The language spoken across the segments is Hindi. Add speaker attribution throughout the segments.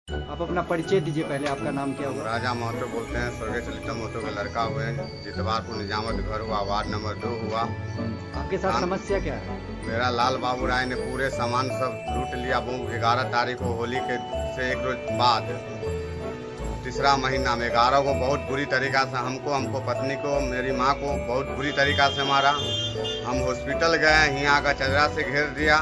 Speaker 1: आप अपना परिचय दीजिए पहले, आपका नाम क्या हुआ?
Speaker 2: राजा महतो बोलते हैं, स्वर्गीय चलिता महतो के लड़का हुए। जितवारपुर निजामत घर हुआ, वार्ड नंबर 2 हुआ।
Speaker 1: आपके साथ
Speaker 2: हम
Speaker 1: समस्या क्या है?
Speaker 2: मेरा लाल बाबू राय ने पूरे सामान सब लूट लिया। वो 11 तारीख को होली के से एक रोज बाद, तीसरा महीना में 11 को बहुत बुरी तरीक़ा से हमको पत्नी को, मेरी माँ को बहुत बुरी तरीक़ा से मारा। हम हॉस्पिटल गए, यहाँ का चदरा से घेर दिया।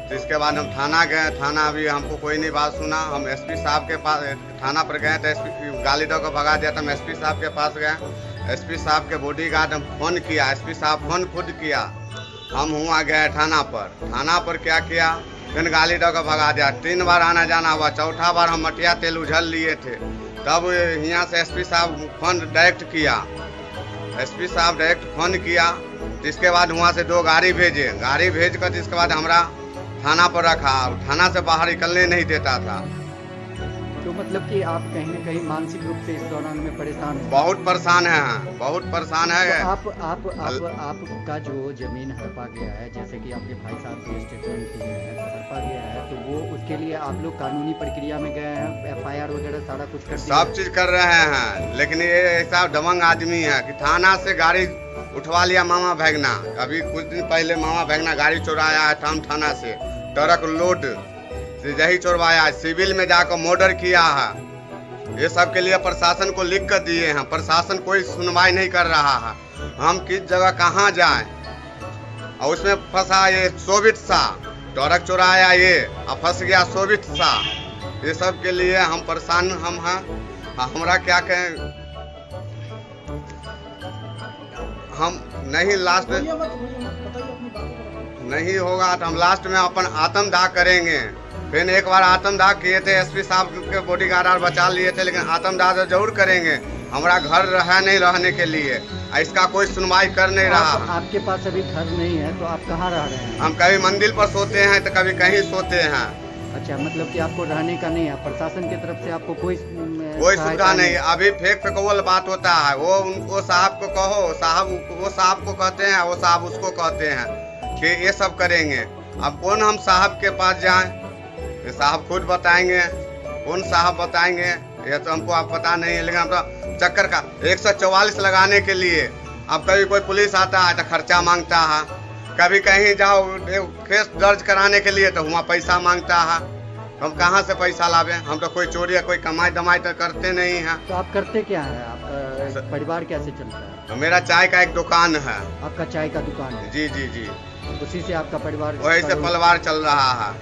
Speaker 2: तो इसके बाद हम थाना गए। थाना अभी हमको कोई नहीं बात सुना। हम एसपी साहब के पास थाना पर गए तो एसपी गाली दो को भगा दिया। तो हम एसपी साहब के पास गए। एसपी साहब के बॉडीगार्ड हम फोन किया, एसपी साहब फोन खुद किया। हम हुआ गए थाना पर। थाना पर क्या किया, फिर गाली दो को भगा दिया। 3 बार आना जाना हुआ। चौथा बार हम मटिया तेल उझल लिए थे। तब यहाँ से एसपी साहब फोन डायरेक्ट किया। एसपी साहब डायरेक्ट फोन किया। इसके बाद वहाँ से 2 गाड़ी भेजे। गाड़ी भेज कर इसके बाद हमारा थाना पर रखा। थाना से बाहर निकलने नहीं देता था।
Speaker 1: तो मतलब कि आप कहीं न कहीं मानसिक रूप से इस दौरान में परेशान हैं?
Speaker 2: बहुत परेशान है, बहुत परेशान है।
Speaker 1: तो आपका जो जमीन हड़पा गया है, जैसे कि आपके भाई साहब के स्टेटमेंट दिए हैं, तो हड़पा गया है, तो वो उसके लिए आप लोग कानूनी प्रक्रिया में गए हैं? एफआईआर वगैरह सारा कुछ कर दिया?
Speaker 2: सब चीज कर रहे हैं, लेकिन ये ऐसा दबंग आदमी है कि थाना से गाड़ी उठवा लिया मामा भैगना। अभी कुछ दिन पहले मामा भैगना गाड़ी चुराया है थाना से, ट्रक लोड से यही चुरवाया है। सिविल में जाकर मर्डर किया है। ये सब के लिए प्रशासन को लिख कर दिए हैं। प्रशासन कोई सुनवाई नहीं कर रहा है। हम किस जगह कहाँ जाएं? और उसमें फंसा ये शोभित शाह, ट्रक चुराया ये, और फंस गया शोभित शाह। ये सब के लिए हम परेशान हम हैं। हमरा क्या कहें, हम नहीं लास्ट नहीं होगा तो हम लास्ट में अपन आत्मदाह करेंगे। फिर एक बार आत्मदाह किए थे, एसपी साहब के बॉडीगार्ड बचा लिए थे, लेकिन आत्मदाह तो जरूर करेंगे। हमारा घर है नहीं रहने के लिए, इसका कोई सुनवाई कर नहीं रहा।
Speaker 1: आपके पास अभी घर नहीं है तो आप कहाँ रह रहे हैं?
Speaker 2: हम कभी मंदिर पर सोते हैं तो कभी कहीं सोते हैं।
Speaker 1: अच्छा, मतलब कि आपको रहने का नहीं है? प्रशासन की तरफ से आपको कोई
Speaker 2: सुविधा नहीं। अभी फेक फेकवल बात होता है। वो साहब को कहो, साहब वो साहब को कहते हैं, वो साहब उसको कहते हैं कि ये सब करेंगे। अब कौन हम साहब के पास जाएं? ये साहब खुद बताएंगे, कौन साहब बताएंगे, ये तो हमको आप पता नहीं है। लेकिन हम तो चक्कर का 144 लगाने के लिए, अब कभी कोई पुलिस आता है तो खर्चा मांगता है, कभी कहीं जाओ केस दर्ज कराने के लिए तो वहाँ पैसा मांगता है। हम कहाँ से पैसा लावे? हम तो कोई चोरी या कोई कमाई दमाई तो करते नहीं हैं।
Speaker 1: तो आप करते क्या है? आपका परिवार कैसे चलता है?
Speaker 2: तो मेरा चाय का एक दुकान है।
Speaker 1: आपका चाय का दुकान है?
Speaker 2: जी जी जी,
Speaker 1: उसी से आपका परिवार,
Speaker 2: वही से परिवार चल रहा है।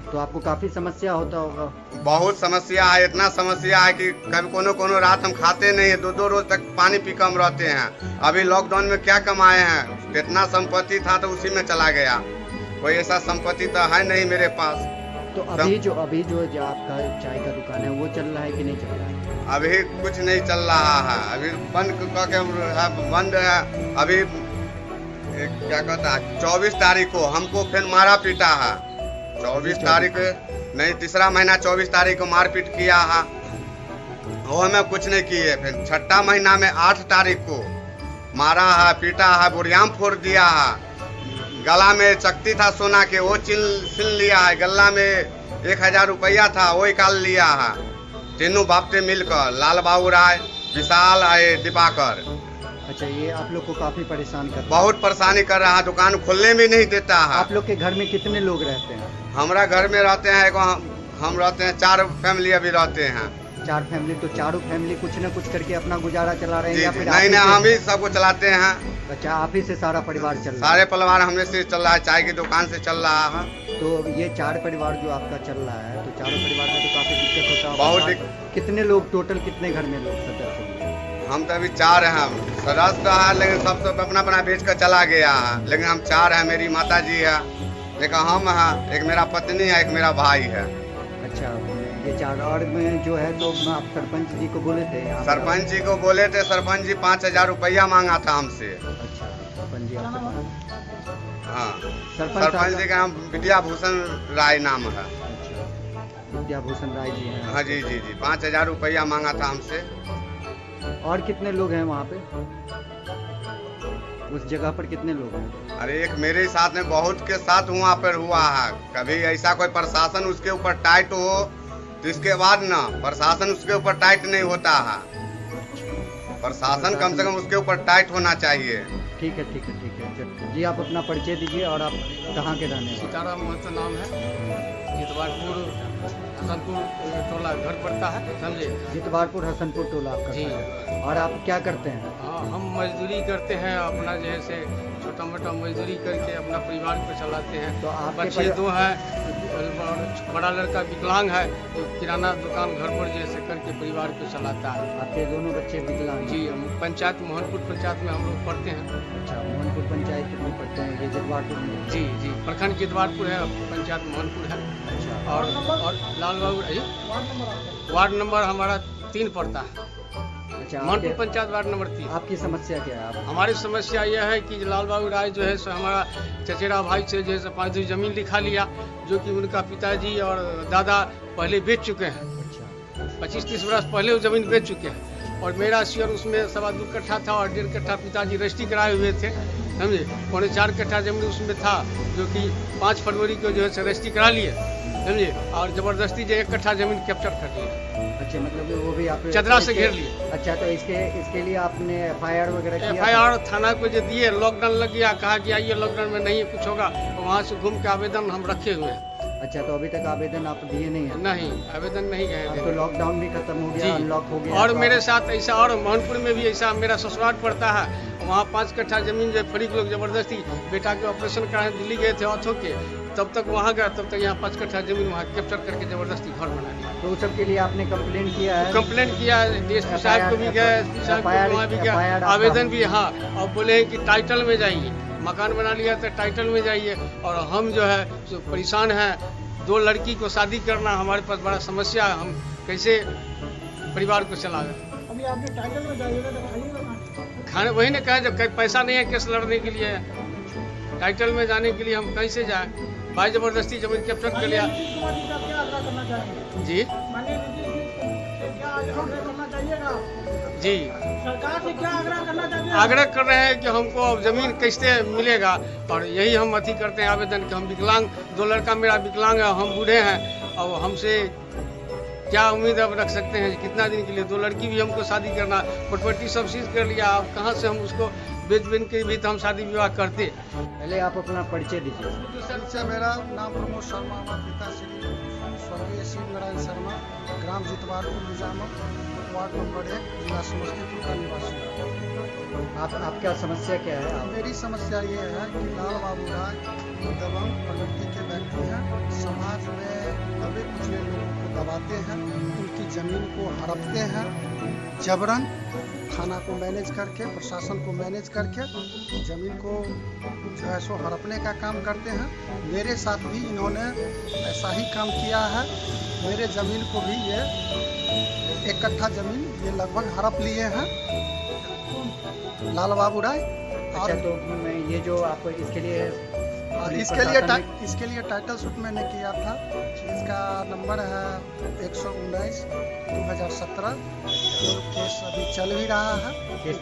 Speaker 1: तो आपको काफी समस्या होता होगा?
Speaker 2: बहुत समस्या है, इतना समस्या है कि कभी कोनो रात हम खाते नहीं है। 2-2 रोज तक पानी पी कम रहते हैं। अभी लॉकडाउन में क्या कमाए हैं? कितना संपत्ति था तो उसी में चला गया। कोई ऐसा संपत्ति तो है नहीं मेरे पास।
Speaker 1: तो अभी जो आपका चाय का दुकान है वो चल रहा है कि नहीं चल रहा है?
Speaker 2: अभी कुछ नहीं चल रहा है, अभी बंद है। अभी क्या कहता है, 24 तारीख को हमको फिर मारा पीटा है। 24 तारीख नहीं, तीसरा महीना 24 तारीख को मारपीट किया है। वो हमें कुछ नहीं किए। फिर छठा महीना में 8 तारीख को मारा है, पीटा है, बुढ़ियाम फोड़ दिया है। गला में चकती था सोना के, वो छीन लिया है। गला में 1000 रुपया था, वो निकाल लिया है। तीनों बापते मिलकर, लाल बाबू राय, विशाल आए, दीपाकर।
Speaker 1: अच्छा, ये आप लोग को काफी परेशान कर रहा है?
Speaker 2: बहुत परेशानी कर रहा है, दुकान खोलने भी नहीं देता है।
Speaker 1: आप लोग के घर में कितने लोग रहते हैं?
Speaker 2: हमारा घर में रहते हैं हम रहते हैं 4 फैमिली अभी रहते हैं।
Speaker 1: 4 फैमिली? तो चारों फैमिली कुछ न कुछ करके अपना गुजारा चला रहे हैं या फिर
Speaker 2: नहीं, हम ही सबको चलाते हैं।
Speaker 1: अच्छा, आप ही से सारा परिवार चल रहा है?
Speaker 2: सारे परिवार हमें से चल रहा है, चाय की दुकान से चल रहा है।
Speaker 1: तो ये 4 परिवार जो आपका चल रहा है, तो चारों परिवार में तो काफी दिक्कत होता है?
Speaker 2: बहुत।
Speaker 1: कितने लोग टोटल, कितने घर में लोग सदस्य होंगे?
Speaker 2: हम तो अभी 4 हैं। सदस्य है, लेकिन सब अपना बेच कर चला गया है। लेकिन हम 4 हैं। मेरी माता जी है, एक हम है, एक मेरा पत्नी है, एक मेरा भाई है।
Speaker 1: अच्छा, ये 4 और में जो है, तो आप सरपंच जी को बोले थे?
Speaker 2: सरपंच जी को बोले थे, सरपंच जी 5000 रुपया मांगा था हमसे।
Speaker 1: अच्छा, सरपंच जी आपसे?
Speaker 2: हाँ,
Speaker 1: सरपंच
Speaker 2: जी का नाम विद्याभूषण राय नाम है।
Speaker 1: अच्छा, विद्याभूषण राय जी हैं?
Speaker 2: हाँ जी जी जी, 5000 रुपया मांगा था हमसे।
Speaker 1: और कितने लोग हैं वहाँ पे? उस जगह पर कितने लोग हैं?
Speaker 2: अरे एक मेरे साथ में बहुत के साथ वहाँ पर हुआ है। कभी ऐसा कोई प्रशासन उसके ऊपर टाइट हो तो इसके बाद ना प्रशासन उसके ऊपर टाइट नहीं होता है। प्रशासन कम से कम उसके ऊपर टाइट होना चाहिए।
Speaker 1: ठीक है ठीक है ठीक है। जी आप अपना परिचय दीजिए और आप कहाँ के रहने वाले?
Speaker 3: सीताराम महतो नाम है, जितवारपुर हसनपुर टोला घर पड़ता है, समझे।
Speaker 1: जितवारपुर हसनपुर टोला आपका
Speaker 3: जी।
Speaker 1: घर है। और आप क्या करते हैं?
Speaker 3: हाँ, हम मजदूरी करते हैं, अपना जैसे छोटा मोटा मजदूरी करके अपना परिवार को चलाते हैं।
Speaker 1: तो आपके
Speaker 3: बच्चे दो हैं और बड़ा लड़का विकलांग है, जो किराना दुकान घर पर जैसे करके परिवार को चलाता है।
Speaker 1: आपके दोनों बच्चे विकलांग?
Speaker 3: जी, हम पंचायत मोहनपुर पंचायत में हम लोग पढ़ते हैं।
Speaker 1: अच्छा, मोहनपुर पंचायत में पढ़ते हैं, ये जितवारपुर में?
Speaker 3: जी जी, प्रखंड जितवारपुर है, पंचायत मोहनपुर है।
Speaker 1: अच्छा।
Speaker 3: और लाल बाबू वार्ड नंबर हमारा 3 पड़ता है।
Speaker 1: अच्छा,
Speaker 3: मोहनपुर
Speaker 1: आपके-
Speaker 3: पंचायत वार्ड नंबर 3।
Speaker 1: आपकी समस्या क्या है? आप
Speaker 3: हमारी समस्या यह है कि लाल बाबू राय जो है सो हमारा चचेरा भाई से जैसे 5 धुरी जमीन लिखा लिया, जो कि उनका पिताजी और दादा पहले बेच चुके हैं।
Speaker 1: अच्छा
Speaker 3: 25-30 वर्ष पहले वो जमीन बेच चुके हैं। और मेरा शेयर उसमें 2.25 कट्ठा था और 1.5 कट्ठा पिताजी रजिस्ट्री कराए हुए थे, समझे। 4.25 कट्ठा जमीन उसमें था, जो कि 5 फरवरी को जो है रजिस्ट्री करा लिए, समझे। और जबरदस्ती जो 1 कट्ठा जमीन कैप्चर कर लिया।
Speaker 1: अच्छा, मतलब कि वो भी आप
Speaker 3: चदरा से घेर लिए।
Speaker 1: अच्छा, तो इसके लिए आपने FIR वगैरह किया?
Speaker 3: FIR थाना को जो दिए, लॉकडाउन लग गया, कहा कि आइए लॉकडाउन में नहीं कुछ होगा, तो वहाँ से घूम के आवेदन हम रखे हुए हैं।
Speaker 1: अच्छा, तो अभी तक आवेदन आप दिए नहीं है?
Speaker 3: नहीं, आवेदन नहीं गए
Speaker 1: अब
Speaker 3: थे।
Speaker 1: तो लॉकडाउन भी खत्म हो गया,
Speaker 3: जी।
Speaker 1: अनलॉक हो गया।
Speaker 3: और
Speaker 1: तो
Speaker 3: मेरे
Speaker 1: आप-
Speaker 3: साथ ऐसा, और मोहनपुर में भी ऐसा मेरा ससुराल पड़ता है, वहाँ 5 कट्ठा जमीन जो फ्री लोग जबरदस्ती बेटा के ऑपरेशन कराने दिल्ली गए थे ऑथो के, तब तक वहाँ गया, तब तक यहाँ 5 कट्ठा जमीन वहाँ कैप्चर करके जबरदस्ती घर बना लिया।
Speaker 1: तो उस सब के लिए आपने कंप्लेन किया है?
Speaker 3: कंप्लेंट किया, DSP साहब को भी गया, SP साहब
Speaker 1: FIR
Speaker 3: को वहाँ भी गया,
Speaker 1: FIR
Speaker 3: आवेदन भी। हाँ, और बोले हैं कि टाइटल में जाइए, मकान बना लिया तो टाइटल में जाइए। और हम जो है जो परेशान हैं, 2 लड़की को शादी करना हमारे पास बड़ा समस्या है, हम कैसे परिवार को चलाएं।
Speaker 4: अभी आपने टाइटल में जाइएगा तो खाली
Speaker 3: खाने वही ने कहा, जब पैसा नहीं है केस लड़ने के लिए, टाइटल में जाने के लिए हम कैसे जाएं। भाई जबरदस्ती जमीन कैप्चर कर लिया।
Speaker 4: नीतीश कुमार जी का क्या आग्रह करना चाहेंगे?
Speaker 3: जी
Speaker 4: माननीय नीतीश जी से क्या आग्रह करना चाहिएगा?
Speaker 3: जी,
Speaker 4: सरकार से क्या आग्रह करना चाहिए?
Speaker 3: आग्रह कर रहे हैं कि हमको अब जमीन कैसे मिलेगा, और यही हम अथी करते हैं आवेदन कि हम विकलांग, 2 लड़का मेरा विकलांग है, हम बूढ़े हैं, अब हमसे क्या उम्मीद अब रख सकते हैं, कितना दिन के लिए। 2 लड़की भी हमको शादी करना, प्रॉपर्टी सब सीज कर लिया, अब कहाँ से हम उसको बेच बेच के भी तो हम शादी विवाह करते।
Speaker 1: पहले आप अपना परिचय दीजिए।
Speaker 4: परिचय, मेरा नाम प्रमोद शर्मा, हमारे पिताश्री स्वर्गीय शिव नारायण शर्मा, ग्राम जितवारपुर निजामत, वार्ड नंबर 1, जिला समस्तीपुर का निवासी हूँ।
Speaker 1: आपका समस्या क्या है?
Speaker 4: मेरी समस्या ये है कि लाल बाबू राय दबंग प्रवृत्ति के व्यक्ति हैं, समाज में दबे कुचले लोगों को दबाते हैं, उनकी जमीन को हड़पते हैं, जबरन थाना को मैनेज करके, प्रशासन को मैनेज करके जमीन को जो है सो हड़पने का काम करते हैं। मेरे साथ भी इन्होंने ऐसा ही काम किया है। मेरे जमीन को भी ये 1 कट्ठा जमीन ये लगभग हड़प लिए हैं लाल बाबू राय।
Speaker 1: अच्छा, तो मैं ये जो आप इसके लिए
Speaker 4: इसके लिए टाइटल सूट मैंने किया था, इसका नंबर है 119/2017। जो केस अभी चल भी रहा है,
Speaker 1: केस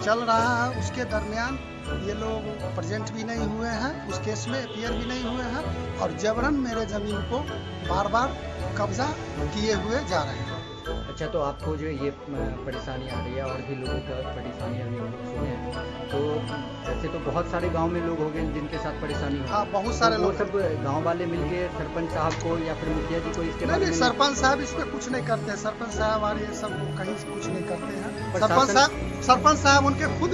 Speaker 1: चल रहा है।
Speaker 4: उसके दरमियान ये लोग प्रेजेंट भी नहीं हुए हैं, उस केस में अपीयर भी नहीं हुए हैं, और जबरन मेरे जमीन को बार बार कब्जा किए हुए जा रहे हैं।
Speaker 1: अच्छा, तो आपको जो ये परेशानी आ रही है, और भी लोगों का परेशानी अभी हम लोग सुने हैं, तो ऐसे तो बहुत सारे गांव में लोग हो गए जिनके साथ परेशानी हो।
Speaker 4: हाँ, बहुत सारे
Speaker 1: तो वो
Speaker 4: लोग
Speaker 1: सब गांव वाले मिलके सरपंच साहब को या फिर मुखिया जी को इसके बारे
Speaker 4: नहीं,
Speaker 1: में
Speaker 4: सरपंच साहब इसमें कुछ नहीं करते। सरपंच साहब और ये सब कहीं से कुछ नहीं करते हैं।
Speaker 1: प्रशासन-
Speaker 4: सरपंच साहब उनके खुद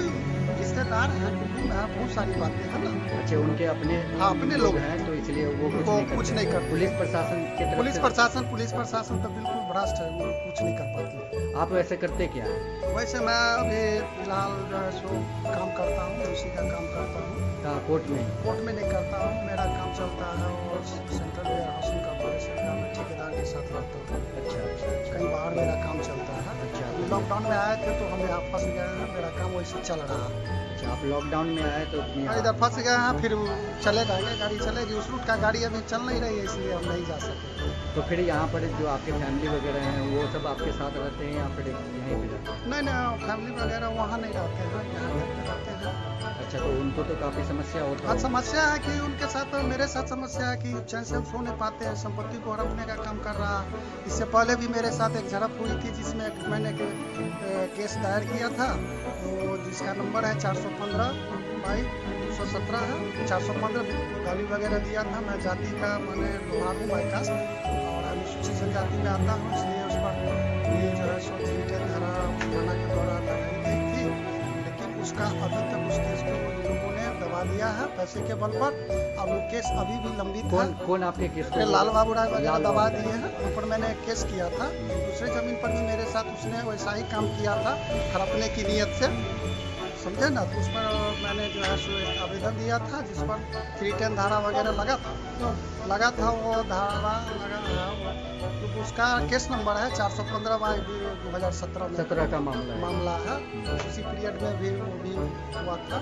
Speaker 4: रिश्तेदार हैं, कुटुंब हैं, बहुत सारी बातें हैं ना।
Speaker 1: अच्छा, उनके अपने
Speaker 4: हाँ, अपने लोग
Speaker 1: हैं, तो इसलिए वो
Speaker 4: कुछ नहीं करते।
Speaker 1: पुलिस प्रशासन की तरफ
Speaker 4: पुलिस
Speaker 1: से-
Speaker 4: प्रशासन तो बिल्कुल भ्रष्ट है, वो कुछ नहीं कर पाते।
Speaker 1: आप वैसे करते क्या है?
Speaker 4: वैसे मैं अभी फिलहाल जो है सो काम करता हूँ, उसी का काम करता हूँ।
Speaker 1: कहाँ, कोर्ट में?
Speaker 4: कोर्ट में नहीं करता हूँ, मेरा काम चलता है और सेंट्रल वेयर हाउसिंग कॉर्पोरेशन का मैं ठेकेदार के साथ रहता हूँ।
Speaker 1: अच्छा अच्छा अच्छा।
Speaker 4: कहीं बाहर मेरा काम चलता है।
Speaker 1: अच्छा।
Speaker 4: अभी लॉकडाउन में आए थे तो हम यहाँ फंस गए हैं, मेरा काम वैसे चल रहा है।
Speaker 1: अच्छा, आप लॉकडाउन में आए तो यहाँ-
Speaker 4: इधर फंस गए हैं, फिर चले जाएंगे, गाड़ी चलेगी। उस रूट का गाड़ी अभी चल नहीं रही है, इसलिए हम नहीं जा सकते।
Speaker 1: तो फिर यहाँ पर जो आपके फैमिली वगैरह हैं वो सब आपके साथ रहते हैं या फिर यहीं पे रहते हैं?
Speaker 4: नहीं, फैमिली वगैरह वहाँ नहीं रहते हैं, यहाँ घर पे रहते हैं।
Speaker 1: अच्छा, तो उनको तो काफ़ी समस्या होता
Speaker 4: हाँ,
Speaker 1: है।
Speaker 4: समस्या है कि उनके साथ मेरे साथ समस्या है कि चैन से सो नहीं पाते हैं, संपत्ति को हड़पने का काम कर रहा है। इससे पहले भी मेरे साथ एक झड़प हुई थी जिसमें मैंने केस दायर किया था, तो जिसका नंबर है 415/217 है। 415 गाली वगैरह दिया था। मैं जाति का मैंने लोहार हूँ, बाईकास्ट, और अनुसूचित जनजाति में आता हूँ, इसलिए उस पर ये जो है सो धारा थाना के द्वारा लगाई गई थी, लेकिन उसका अभी तक उस केस को इन लोगों ने दबा दिया है पैसे के बल पर। अब वो केस अभी भी लंबित है।
Speaker 1: कौन आपके केस को?
Speaker 4: लाल बाबू राय वगैरह
Speaker 1: लाल
Speaker 4: दबा
Speaker 1: बाबू
Speaker 4: दिए हैं। उन पर मैंने केस किया था। दूसरे जमीन पर भी मेरे साथ उसने वैसा ही काम किया था, हड़पने की नीयत से, समझे ना। तो उस पर मैंने जो है सो एक आवेदन दिया था जिस पर 310 धारा वगैरह लगा था। वो धारा लगा, तो उसका केस नंबर है 415/2017 में
Speaker 1: 17 का मामला है।
Speaker 4: उसी पीरियड में भी वो भी हुआ था,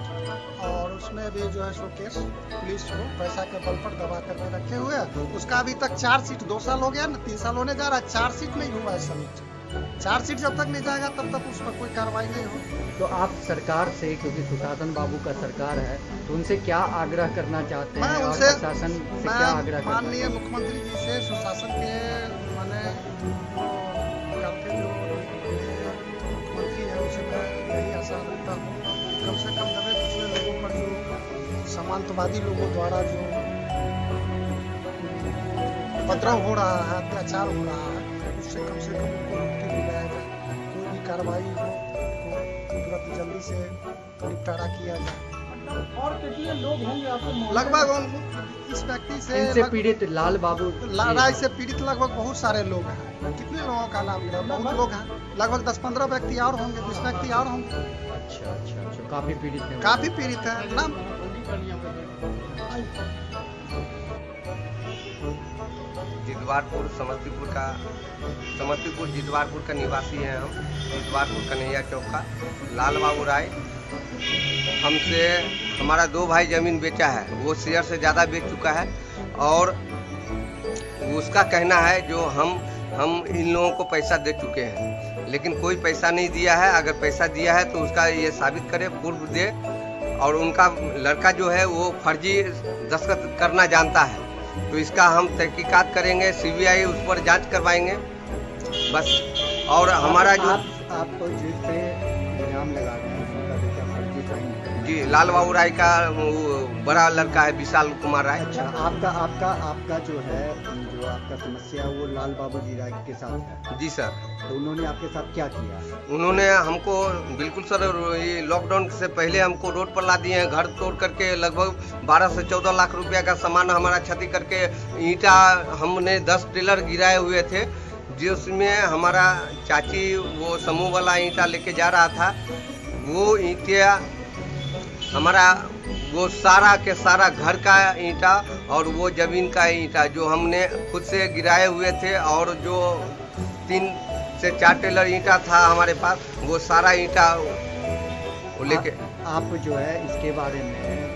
Speaker 4: और उसमें भी जो है सो केस पुलिस को पैसा के बल पर दबा करके रखे हुए है। उसका अभी तक 4 सीट 2 साल हो गया ना, 3 साल होने जा रहा है, 4 सीट नहीं हुआ है सबमिट। 4 सीट जब तक नहीं जाएगा तब तक उस पर कोई कार्रवाई नहीं होगी।
Speaker 1: तो आप सरकार से, क्योंकि सुशासन बाबू का सरकार है, तो उनसे क्या आग्रह करना चाहते हैं और प्रशासन से क्या आग्रह करना?
Speaker 4: माननीय मुख्यमंत्री जी से सुशासन के माने जो मुख्यमंत्री है उनसे मैं यही आशा रखता हूँ, कम से कम दबे पिछले लोगों पर जो सामंतवादी लोगों द्वारा जो उपद्रव हो रहा है, अत्याचार हो रहा है, उससे कम उनको मुक्ति दिलाया जाए। कोई भी कार्रवाई हो तो तुरंत जल्दी से निपटारा किया जाए।
Speaker 5: और कितने लोग होंगे आपको?
Speaker 4: लगभग इस व्यक्ति से
Speaker 1: इनसे पीड़ित लाल बाबू
Speaker 4: राय से पीड़ित लगभग बहुत सारे लोग हैं। कितने लोगों का नाम लिया? बहुत लोग हैं, लगभग 10-15 व्यक्ति और होंगे, 20 व्यक्ति और होंगे।
Speaker 1: अच्छा, काफी पीड़ित हैं।
Speaker 4: काफी पीड़ित है नाम।
Speaker 6: जितवारपुर समस्तीपुर जितवारपुर का निवासी हैं हम। जितवारपुर कन्हैया चौक का लाल बाबू राय हमसे हमारा 2 भाई जमीन बेचा है, वो शेयर से ज़्यादा बेच चुका है, और उसका कहना है जो हम इन लोगों को पैसा दे चुके हैं, लेकिन कोई पैसा नहीं दिया है। अगर पैसा दिया है तो उसका ये साबित करे, पूर्व दे। और उनका लड़का जो है वो फर्जी दस्तखत करना जानता है, तो इसका हम तहकीकात करेंगे, सीबीआई उस पर जांच करवाएंगे बस। और हमारा जो
Speaker 1: आप तो जिस पे इल्जाम लगा रहे हैं उनका बेटा फर्जी साइन है।
Speaker 6: जी, लाल बाबू राय का वो बड़ा लड़का है विशाल कुमार राय।
Speaker 1: अच्छा, आपका जो है, जो आपका समस्या वो लाल बाबू जी राय के साथ है?
Speaker 6: जी सर।
Speaker 1: तो उन्होंने आपके साथ क्या किया?
Speaker 6: उन्होंने हमको बिल्कुल सर, ये लॉकडाउन से पहले हमको रोड पर ला दिए हैं, घर तोड़ करके लगभग 12 से 14 लाख रुपया का सामान हमारा क्षति करके, ईंटा हमने 10 टेलर गिराए हुए थे, जिसमें हमारा चाची वो समूह वाला ईंटा लेके जा रहा था। वो ईंटिया हमारा वो सारा के सारा घर का ईंटा और वो जमीन का ईंटा जो हमने खुद से गिराए हुए थे, और जो 3 से 4 टेलर ईंटा था हमारे पास, वो सारा ईंटा वो लेके।
Speaker 1: आप जो है इसके बारे में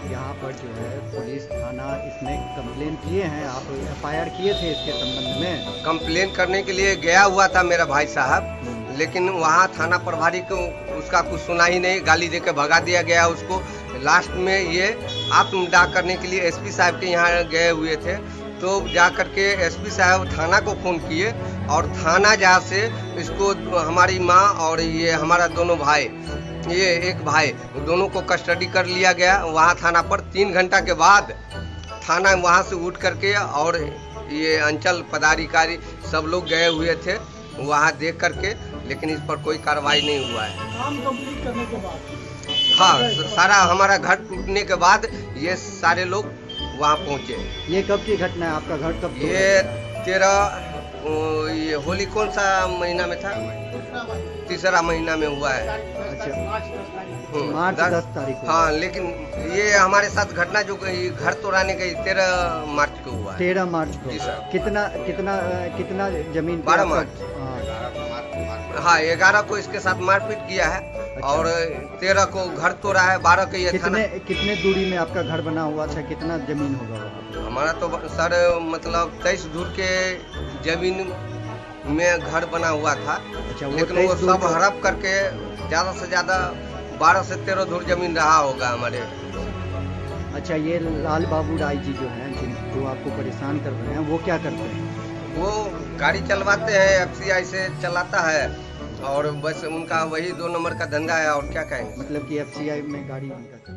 Speaker 1: यहाँ पर जो है पुलिस थाना इसमें कंप्लेन किए हैं? आप FIR किए थे इसके संबंध में?
Speaker 6: कंप्लेन करने के लिए गया हुआ था मेरा भाई साहब, लेकिन वहाँ थाना प्रभारी को उसका कुछ सुना ही नहीं, गाली देकर भगा दिया गया उसको। लास्ट में ये आत्मदाह करने के लिए SP साहब के यहाँ गए हुए थे, तो जा करके SP साहब थाना को फ़ोन किए, और थाना जहाँ से इसको हमारी माँ और ये हमारा दोनों भाई, ये एक भाई, दोनों को कस्टडी कर लिया गया वहाँ थाना पर। 3 घंटा के बाद थाना वहाँ से उठ करके, और ये अंचल पदाधिकारी सब लोग गए हुए थे वहाँ देख करके, लेकिन इस पर कोई कार्रवाई नहीं हुआ है।
Speaker 5: काम कंप्लीट करने के बाद?
Speaker 6: हाँ, सारा हमारा घर टूटने के बाद ये सारे लोग वहाँ पहुँचे।
Speaker 1: ये कब की घटना है? आपका घर कब टूटा?
Speaker 6: ये 13 ये होली कौन सा महीना में था? तीसरा महीना में हुआ है।
Speaker 1: अच्छा, मार्च 10 तारीख को।
Speaker 6: हाँ, लेकिन ये हमारे साथ घटना जो घर तोड़ाने गई 13 मार्च को हुआ है।
Speaker 1: 13 मार्च को।
Speaker 6: जी सर।
Speaker 1: कितना जमीन?
Speaker 6: 12 मार्च। हाँ, 11 को इसके साथ मारपीट किया है, और 13 को घर तोड़ा है, 12 के ये थाना।
Speaker 1: कितने दूरी में आपका घर बना हुआ था, कितना जमीन होगा वहाँ?
Speaker 6: हमारा तो सर मतलब 23 दूर के जमीन में घर बना हुआ था।
Speaker 1: अच्छा,
Speaker 6: लेकिन वो सब हड़प करके ज्यादा से ज्यादा 12 से 13 दूर जमीन रहा होगा हमारे।
Speaker 1: अच्छा, ये लाल बाबू राय जी जो हैं, जो आपको परेशान कर रहे हैं, वो क्या करते हैं?
Speaker 6: वो गाड़ी चलवाते हैं, FCI से चलाता है और बस उनका वही 2 नंबर का धंधा है, और क्या कहेंगे।
Speaker 1: मतलब कि FCI में गाड़ी उनका